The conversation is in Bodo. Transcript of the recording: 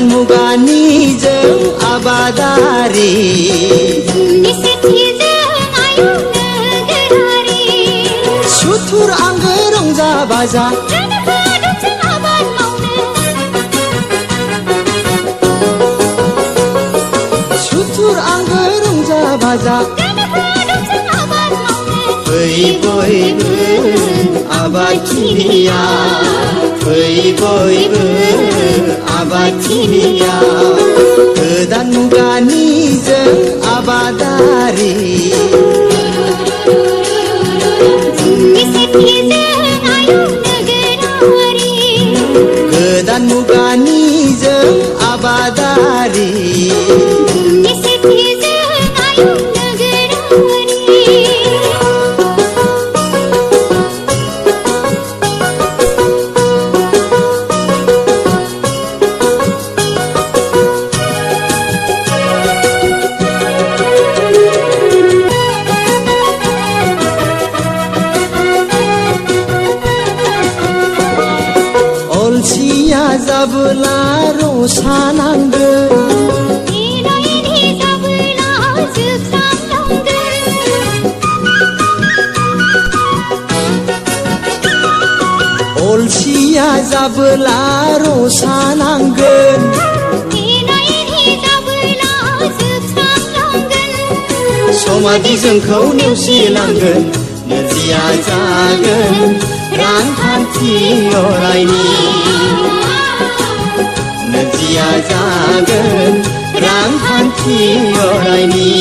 गोदान मुगानि जों आबादारि सुथुर आंगो रंजा बाजा सुथुर आंगो रंजा बाजा फै बयबो आबादथिलियाव फै बयबो आबादथिलियाव गोदान मुगानि जों आबादारि गोदान मुगानि जों आबादारि अलसिया जाबोला रसा नांगोन अलसिया जाबोला रसा नांगोन समादि जोंखौ नेवसिलांगोन नोरजिया जागोन रांखान्थि अरायनि नोरजिया जागोन रांखान्थि अरायनि